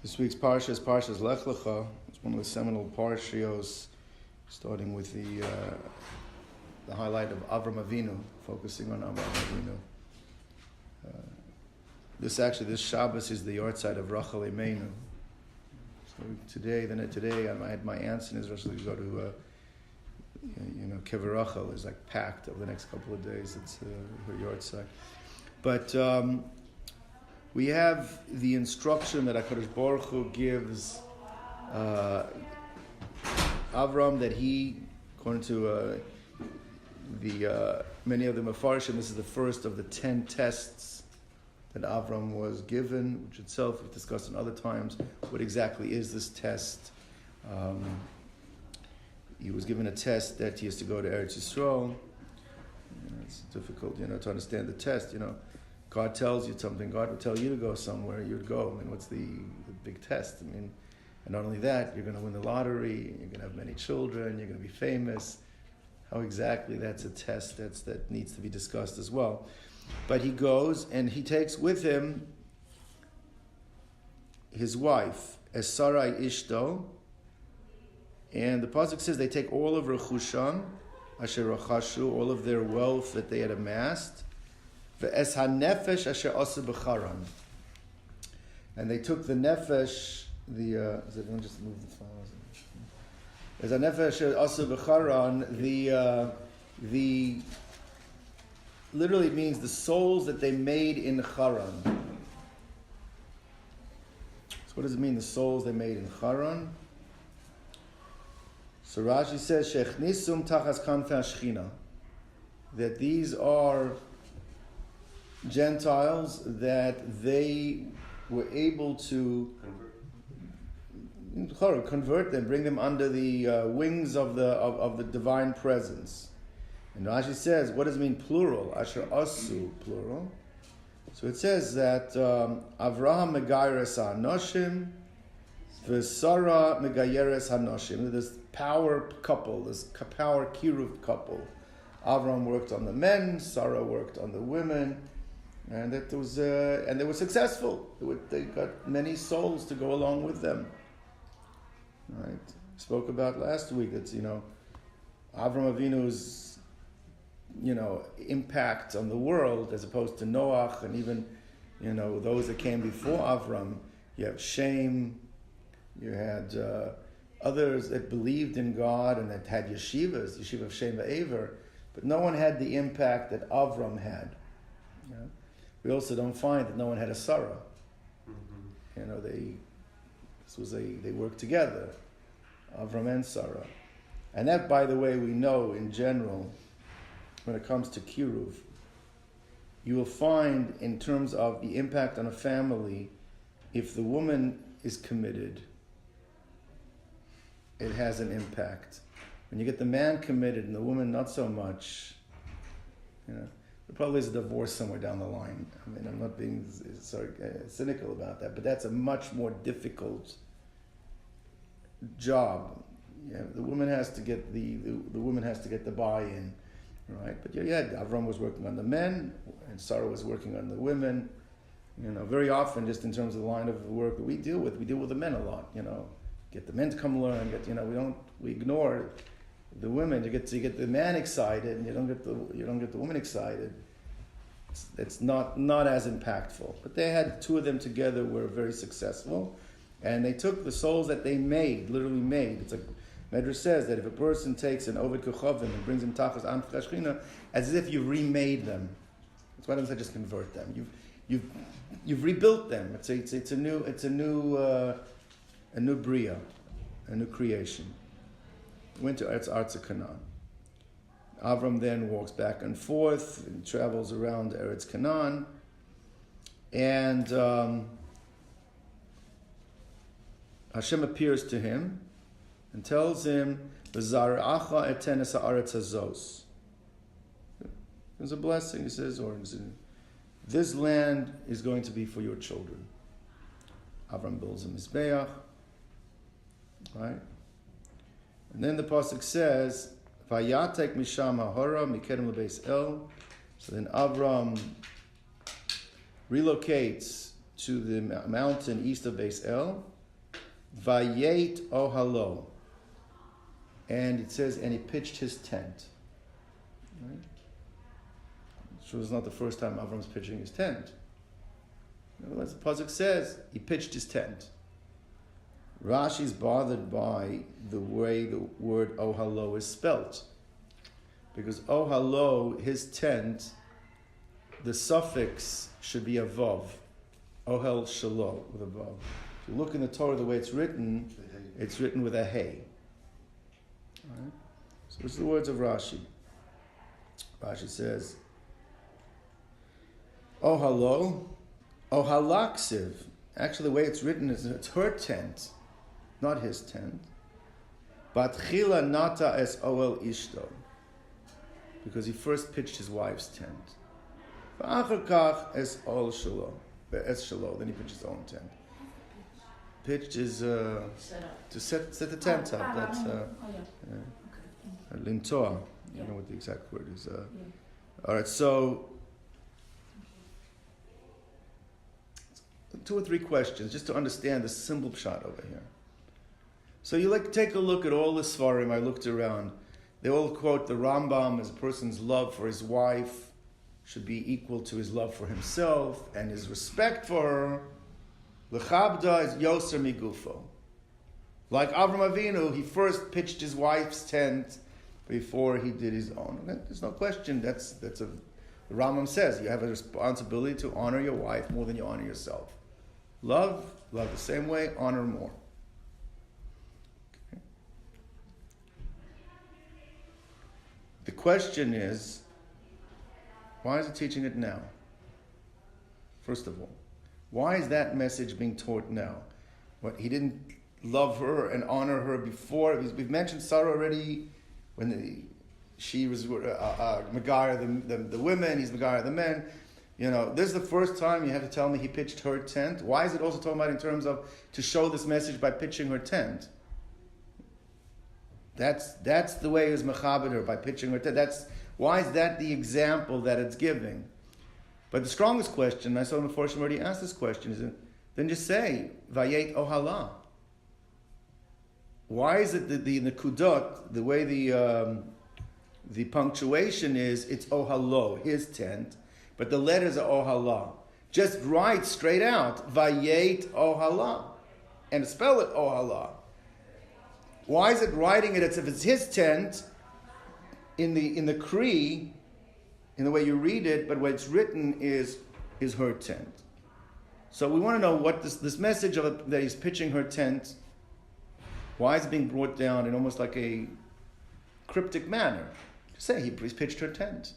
This week's Parsha is Parsha's Lecha. It's one of the seminal Parshios, starting with the highlight of Abram Avinu, focusing on Abram Avinu. This Shabbos is the yahrzeit of Rachel Imeinu. So today, I had my aunts in Israel, so we go to Kever Rachel is like packed over the next couple of days. It's her yahrzeit. But we have the instruction that HaKadosh Baruch Hu gives Avram, that he, according to many of the Mefarshim, this is the first of the 10 tests that Avram was given, which itself we've discussed in other times. What exactly is this test? He was given a test that he has to go to Eretz Yisrael. It's difficult, to understand the test. God tells you something. God would tell you to go somewhere. You'd go. What's the big test? And not only that, you're going to win the lottery. You're going to have many children. You're going to be famous. How exactly that's a test that needs to be discussed as well. But he goes and he takes with him his wife, as Sarai Ishto, and the pasuk says they take all of rechusham, asher rachashu, all of their wealth that they had amassed, ve'es hanefesh asher asu b'charan, and they took the nefesh, let me just move the flowers. As hanefesh asher asu b'charan, the literally means the souls that they made in Haran. So what does it mean, the souls they made in Haran? So Rashi says, Shechnisum tachas kanfei Shechina, that these are Gentiles that they were able to convert them, bring them under the wings of the divine presence. And Rashi says, what does it mean plural? Asher asu, plural. So it says that Avraham megayeres hanoshim, v'Sara megayeres hanoshim. This power couple, this power kiruv couple. Avram worked on the men, Sarah worked on the women, and it was and they were successful. They got many souls to go along with them. Right? Spoke about last week that Avram Avinu's impact on the world, as opposed to Noach and even, those that came before Avram. You have Shem, you had others that believed in God and that had yeshivas, yeshiva of Shem va'Ever, but no one had the impact that Avram had. We also don't find that no one had a Sarah. Mm-hmm. They worked together, Avram and Sarah. And that, by the way, we know in general, when it comes to kiruv, you will find in terms of the impact on a family, if the woman is committed, it has an impact. When you get the man committed and the woman not so much, there probably is a divorce somewhere down the line. I'm not being cynical about that, but that's a much more difficult job. The woman has to get the woman has to get the buy-in. Right, but Avram was working on the men, and Sarah was working on the women. Very often, just in terms of the line of work that we deal with the men a lot. Get the men to come learn. We ignore the women. You get the man excited, and you don't get the woman excited. It's not as impactful. But they had two of them together, were very successful, and they took the souls that they made, literally made. It's like Medrash says that if a person takes an Ovid Kechavim and brings them tachas Anf Chashchina, as if you've remade them. That's why I don't say just convert them. You've rebuilt them. It's a new bria, a new creation. Went to Eretz Canaan. Abram then walks back and forth and travels around Eretz Canaan, and Hashem appears to him and tells him, "V'zar'acha etenes ha'aretz hazos." There's a blessing. He says, this land is going to be for your children. Avram builds a mizbeach, right? And then the pasuk says, "Vayatek misham ha'hora mikedem lebeis el." So then Avram relocates to the mountain east of Beis El, Vayet ohalo. And it says, and he pitched his tent. Right? So it's not the first time Abram's pitching his tent. Nevertheless, the pasuk says he pitched his tent. Rashi's bothered by the way the word ohalo is spelt, because ohalo, his tent, the suffix should be a vav, ohel shalo with a vav. If you look in the Torah the way it's written with a hey. Right? So this is the words of Rashi. Rashi says, ohalo. Ohalaksiv. Actually, the way it's written is it's her tent, not his tent. But chila nata es oel ishto, because he first pitched his wife's tent. V'achar kach es oel shalo, then he pitched his own tent. Pitched is to set the tent up. That's lintoa. I don't know what the exact word is. All right, so. 2 or 3 questions just to understand the simple pshat over here. So you take a look at all the Svarim. I looked around. They all quote the Rambam as a person's love for his wife should be equal to his love for himself, and his respect for her. L'chabda is yoser migufo. Like Avram Avinu, he first pitched his wife's tent before he did his own. There's no question. That's the Rambam says you have a responsibility to honor your wife more than you honor yourself. Love the same way, honor more. Okay. The question is, why is it teaching it now? First of all, why is that message being taught now? What, he didn't love her and honor her before? We've mentioned Sarah already when she was Megar the women, he's Megar the men. This is the first time you have to tell me he pitched her tent. Why is it also talking about in terms of to show this message by pitching her tent? That's the way he was mechabed her, by pitching her tent. Why is that the example that it's giving? But the strongest question, I saw the Meforshim already asked this question, is then just say, Vayet ohala. Why is it that the nekudot, the way the punctuation is, it's ohalo, his tent, but the letters are ohala. Just write straight out, Vayet ohala, and spell it ohala. Why is it writing it as if it's his tent in the Kri, in the way you read it, but what it's written is her tent. So we want to know what this message that he's pitching her tent, why is it being brought down in almost like a cryptic manner? To say he's pitched her tent.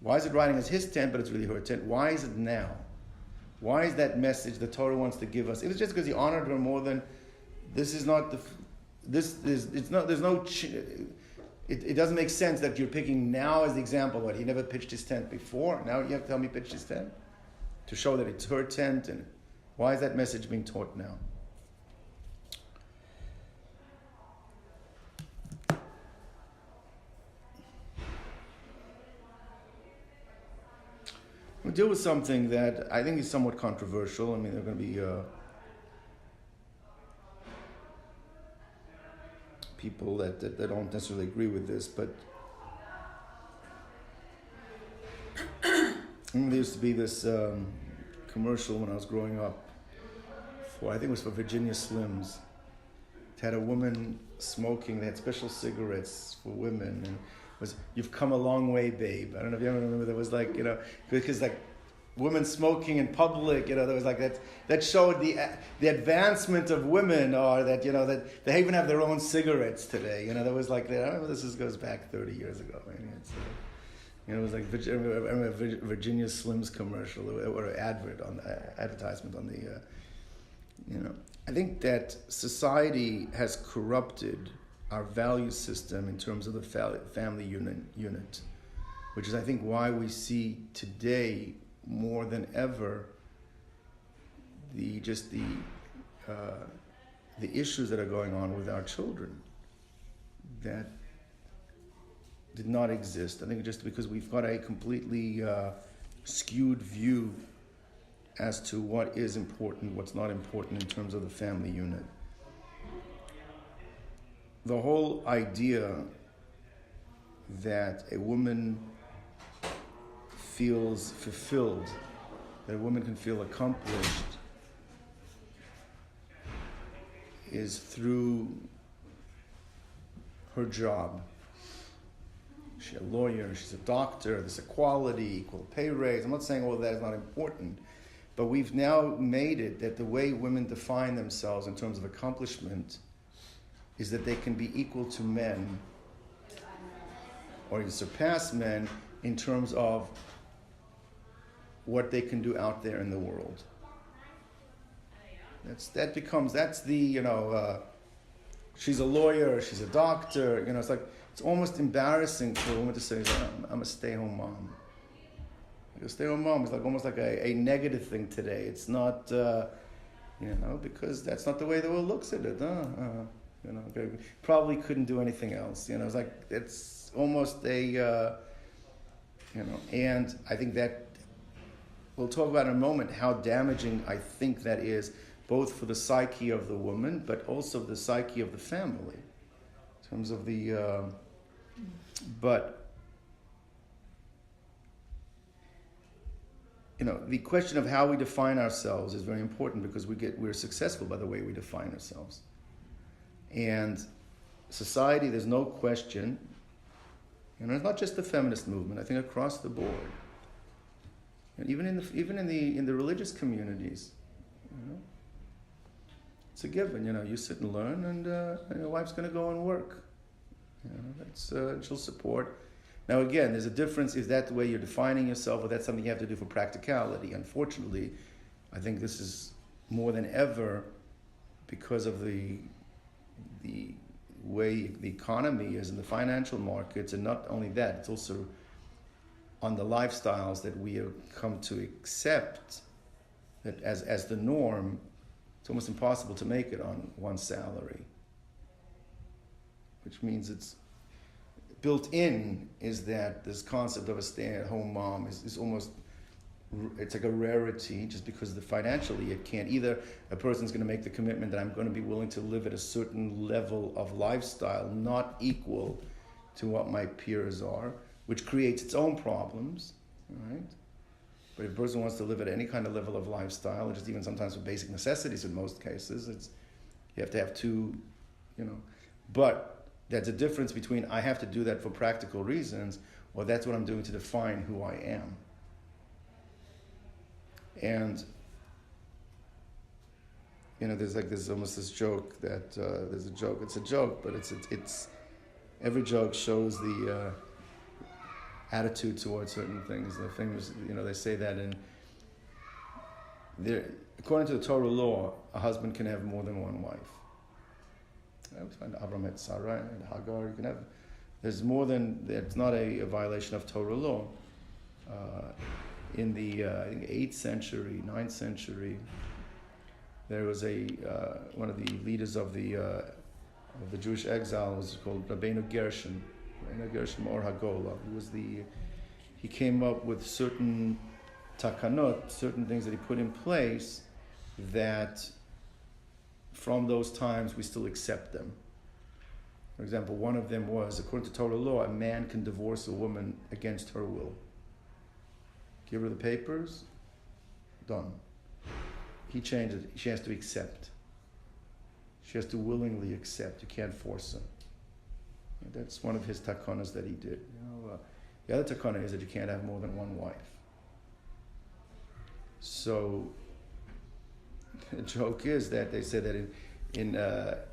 Why is it writing as his tent, but it's really her tent? Why is it now? Why is that message the Torah wants to give us? If it's just because he honored her more than, this is not it doesn't make sense that you're picking now as the example what he never pitched his tent before. Now you have to tell me he pitched his tent to show that it's her tent. And why is that message being taught now? We'll deal with something that I think is somewhat controversial. I mean, there are going to be people that don't necessarily agree with this, but there used to be this commercial when I was growing up I think it was for Virginia Slims. It had a woman smoking. They had special cigarettes for women, and it was "You've come a long way, babe." I don't know if you ever remember. There was because women smoking in public, there was that showed the advancement of women, or that that they even have their own cigarettes today. There was that. I remember this goes back 30 years ago. Maybe it was like I remember a Virginia Slims commercial or advertisement on the. I think that society has corrupted our value system in terms of the family unit, which is I think why we see today more than ever the issues that are going on with our children that did not exist. I think just because we've got a completely skewed view as to what is important, what's not important in terms of the family unit. the whole idea that a woman feels fulfilled, that a woman can feel accomplished, is through her job. She's a lawyer, she's a doctor, there's equality, equal pay raise. I'm not saying all of that is not important, but we've now made it that the way women define themselves in terms of accomplishment is that they can be equal to men or even surpass men in terms of what they can do out there in the world. That's she's a lawyer, she's a doctor, it's almost embarrassing for a woman to say, I'm a stay-home mom. Like a stay-home mom is almost like a negative thing today. It's not, because that's not the way the world looks at it. Probably couldn't do anything else. It's almost a, and I think that we'll talk about in a moment how damaging I think that is, both for the psyche of the woman, but also the psyche of the family. In terms of the, the question of how we define ourselves is very important because we're successful by the way we define ourselves. And society, there's no question, it's not just the feminist movement, I think across the board. And even in the religious communities, it's a given. You sit and learn, and your wife's going to go and work. She'll support. Now, again, there's a difference. Is that the way you're defining yourself, or that's something you have to do for practicality? Unfortunately, I think this is more than ever because of the way the economy is in the financial markets, and not only that, it's also on the lifestyles that we have come to accept that as the norm. It's almost impossible to make it on one salary, which means it's built in is that this concept of a stay-at-home mom is almost, it's like a rarity just because financially it can't. Either a person's going to make the commitment that I'm going to be willing to live at a certain level of lifestyle not equal to what my peers are, which creates its own problems, right? But if a person wants to live at any kind of level of lifestyle, or just even sometimes for basic necessities in most cases, you have to have two, But there's a difference between I have to do that for practical reasons, or that's what I'm doing to define who I am. And, there's almost this joke that, it's a joke, but it's every joke shows the attitude towards certain things. The famous, they say that according to the Torah law, a husband can have more than one wife. I always find Abram had Sarai and Hagar. You can have. There's more than. It's not a violation of Torah law. In the I think 8th century, 9th century, there was one of the leaders of the Jewish exile was called Rabbi Gershon. Gershon or Hagola, he came up with certain takanot, certain things that he put in place that from those times we still accept them. For example, one of them was, according to Torah law, a man can divorce a woman against her will. Give her the papers, done. He changed it. She has to accept. She has to willingly accept. You can't force her. That's one of his takonas that he did. The other takona is that you can't have more than one wife. So the joke is that they said that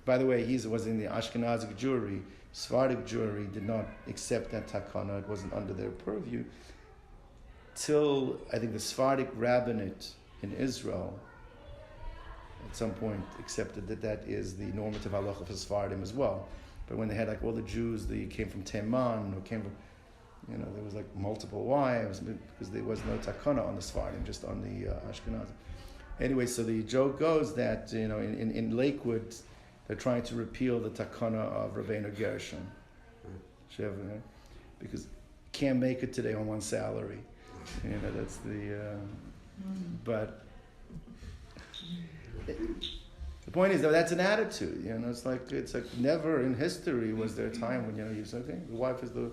by the way, he was in the Ashkenazic Jewry. Sephardic Jewry did not accept that takona. It wasn't under their purview. Till I think the Sephardic rabbinate in Israel at some point accepted that is the normative halacha for Sephardim as well. But when they had all the Jews that came from Teman or came from, there was multiple wives because there was no takana on the Sephardim, just on the Ashkenazim. Anyway, so the joke goes that in Lakewood they're trying to repeal the takana of Rabbeinu Gershon, because you can't make it today on one salary. That's the but The point is that that's an attitude. It's like never in history was there a time when you say, okay, the wife is the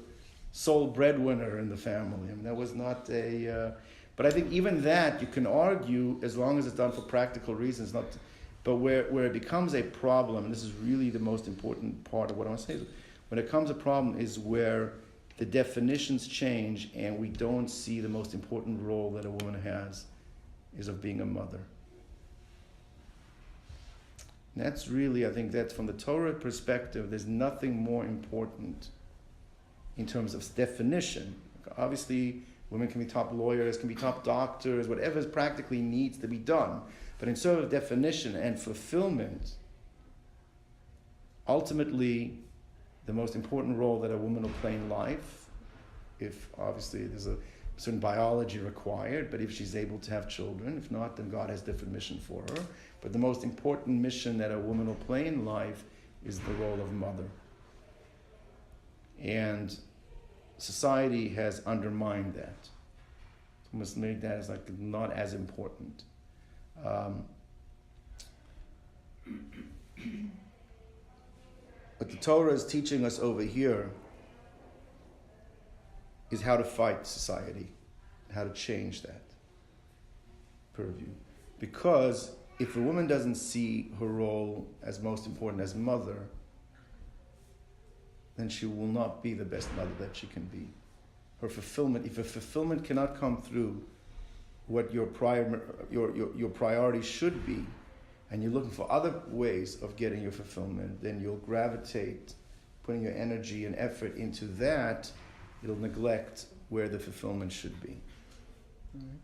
sole breadwinner in the family. That was not a. But I think even that you can argue as long as it's done for practical reasons, not. But where it becomes a problem, and this is really the most important part of what I want to say, when it comes a problem is where the definitions change and we don't see the most important role that a woman has is of being a mother. And that's really, I think that from the Torah perspective, there's nothing more important in terms of definition. Obviously, women can be top lawyers, can be top doctors, whatever practically needs to be done. But in sort of definition and fulfillment, ultimately, the most important role that a woman will play in life, if obviously there's a certain biology required, but if she's able to have children, if not, then God has a different mission for her. But the most important mission that a woman will play in life is the role of mother. And society has undermined that. It's almost made that as like not as important. What the Torah is teaching us over here is how to fight society, how to change that purview. Because if a woman doesn't see her role as most important as mother, then she will not be the best mother that she can be. Her fulfillment, if a fulfillment cannot come through what your priority should be, and you're looking for other ways of getting your fulfillment, then you'll gravitate, putting your energy and effort into that, it'll neglect where the fulfillment should be. All right.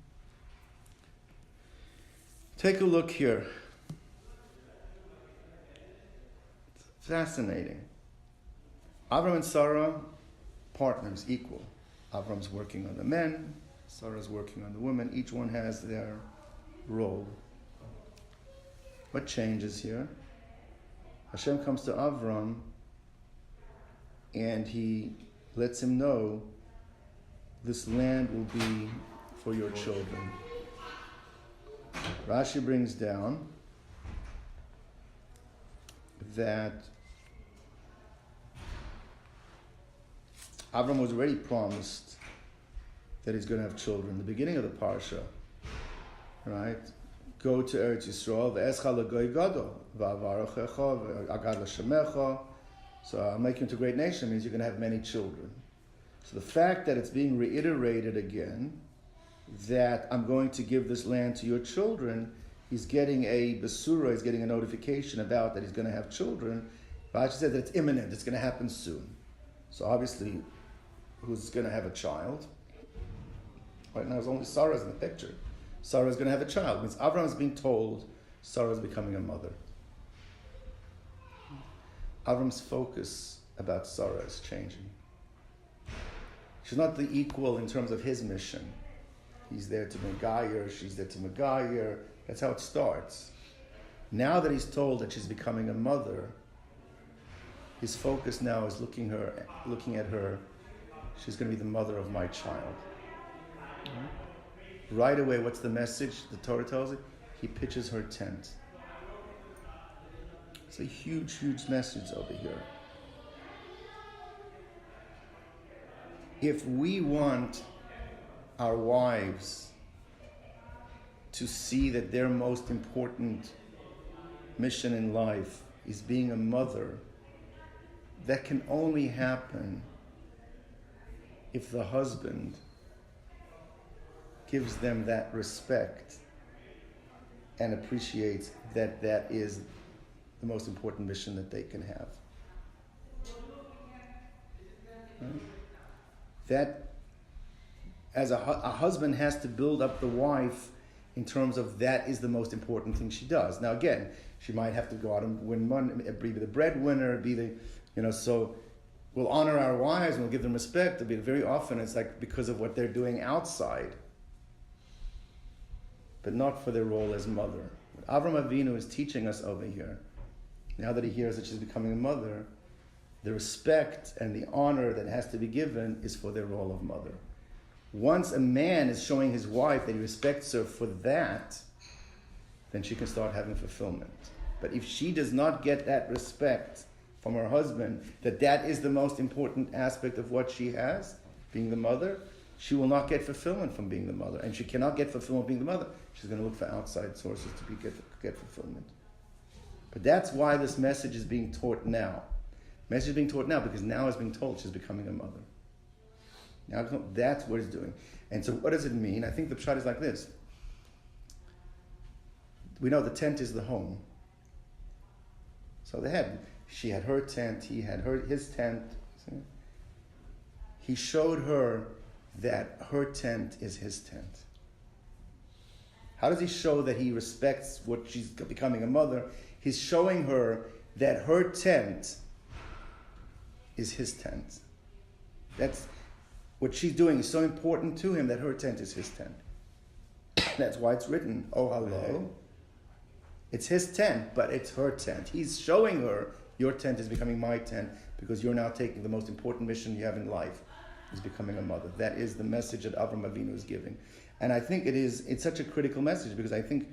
Take a look here. It's fascinating. Abram and Sarah, partners, equal. Abram's working on the men, Sarah's working on the women. Each one has their role. What changes here? Hashem comes to Avram and he lets him know this land will be for your children. Rashi brings down that Abram was already promised that he's going to have children. The beginning of the Parsha, right? Go to Eretz Yisrael, ve'escha l'goy gadol, va'avarochecha, ve'agad l'shemecha. So I'll make you into a great nation means you're going to have many children. So the fact that it's being reiterated again, that I'm going to give this land to your children, he's getting a basura, he's getting a notification about that he's going to have children. Rashi said that it's imminent, it's going to happen soon. So obviously, who's going to have a child? Right now, it's only Sarah's in the picture. Sarah's going to have a child. It means Abram is being told Sarah's becoming a mother. Avram's focus about Sarah is changing. She's not the equal in terms of his mission. He's there to Megayer, she's there to Megayer. That's how it starts. Now that he's told that she's becoming a mother, his focus now is looking at her, she's going to be the mother of my child. Right away, what's the message the Torah tells it? He pitches her tent. It's a huge, huge message over here. If we want our wives to see that their most important mission in life is being a mother, that can only happen if the husband gives them that respect and appreciates that that is the most important mission that they can have. Right? That, as a husband has to build up the wife in terms of that is the most important thing she does. Now again, she might have to go out and win money, be the breadwinner, so we'll honor our wives and we'll give them respect. But very often it's like because of what they're doing outside, but not for their role as mother. What Avram Avinu is teaching us over here, now that he hears that she's becoming a mother, the respect and the honor that has to be given is for their role of mother. Once a man is showing his wife that he respects her for that, then she can start having fulfillment. But if she does not get that respect from her husband, that is the most important aspect of what she has, being the mother, she will not get fulfillment from being the mother. And she cannot get fulfillment being the mother. She's going to look for outside sources to get fulfillment. But that's why this message is being taught now. Message is being taught now because now is being told she's becoming a mother. Now that's what it's doing. And so what does it mean? I think the pshat is like this. We know the tent is the home. So she had her tent, he had his tent. See? He showed her that her tent is his tent. How does he show that he respects what she's becoming a mother? He's showing her that her tent is his tent. That's what she's doing is so important to him that her tent is his tent. That's why it's written, oh hello. It's his tent, but it's her tent. He's showing her, your tent is becoming my tent because you're now taking the most important mission you have in life, is becoming a mother. That is the message that Abram Avinu is giving. And I think it's such a critical message because I think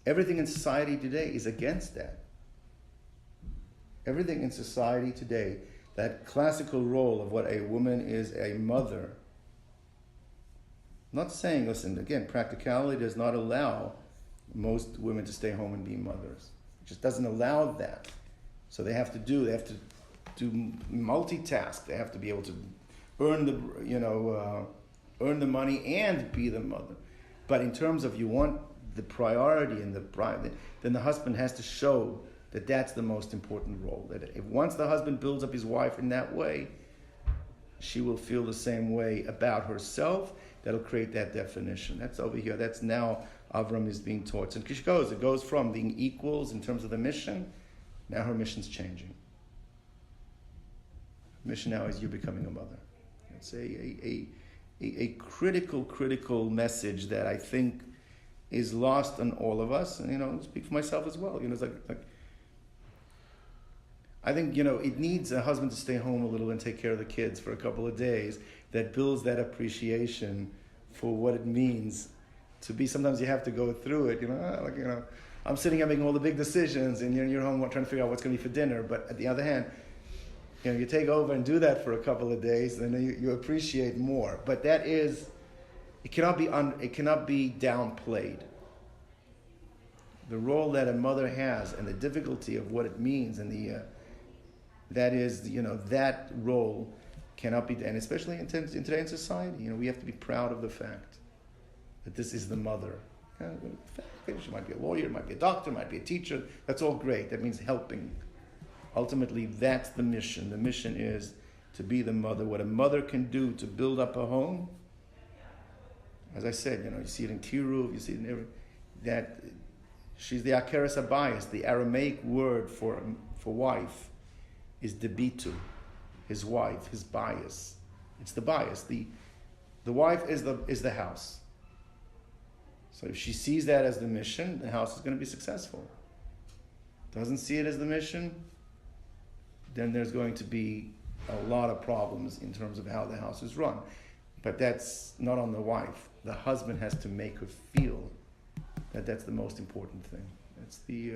everything in society today is against that. Everything in society today, that classical role of what a woman is a mother. I'm not saying, listen, again, practicality does not allow most women to stay home and be mothers. It just doesn't allow that. So they have to do multitask. They have to be able to earn the money and be the mother. But in terms of you want the priority and the pride, then the husband has to show that that's the most important role. That if once the husband builds up his wife in that way, she will feel the same way about herself. That'll create that definition. That's over here. That's now Avram is being taught. So it goes from being equals in terms of the mission. Now her mission's changing. Mission now is you becoming a mother. It's a critical message that I think is lost on all of us. And I'll speak for myself as well. It's like I think it needs a husband to stay home a little and take care of the kids for a couple of days. That builds that appreciation for what it means to be. Sometimes you have to go through it. I'm sitting here making all the big decisions, and you're home trying to figure out what's going to be for dinner. But at the other hand, you take over and do that for a couple of days, and then you appreciate more. But it cannot be downplayed. The role that a mother has and the difficulty of what it means, and that role cannot be, and especially in today in society, we have to be proud of the fact that this is the mother. She might be a lawyer, might be a doctor, might be a teacher. That's all great. That means helping. Ultimately, that's the mission. The mission is to be the mother. What a mother can do to build up a home. As I said, you see it in Kiruv, you see it in that she's the Akeres Abayis. The Aramaic word for wife is debitu, his wife, his bias. It's the bias. The wife is the house. So if she sees that as the mission, the house is going to be successful. Doesn't see it as the mission, then there's going to be a lot of problems in terms of how the house is run. But that's not on the wife. The husband has to make her feel that that's the most important thing. That's the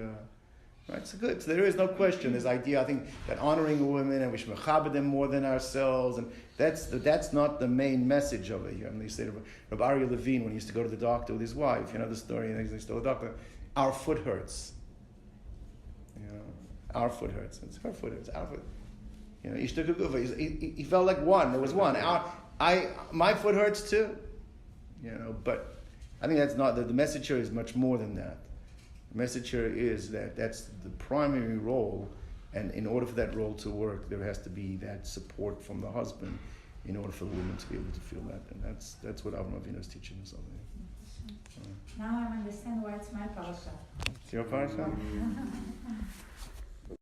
right. So good. So there is no question. This idea, I think, that honoring women and we should mechabed them more than ourselves, and that's not the main message over here. They say Rabbi Aryeh Levine, when he used to go to the doctor with his wife, the story, and he's still a doctor. Our foot hurts. Our foot hurts. It's her foot hurts. Our foot. He felt like one. There was one. My foot hurts too. But I think that's not the message here is much more than that. The message here is that that's the primary role, and in order for that role to work, there has to be that support from the husband in order for the woman to be able to feel that. And that's what Abram Avinu is teaching us over there. Now I understand why it's my Parsha. It's your Parsha?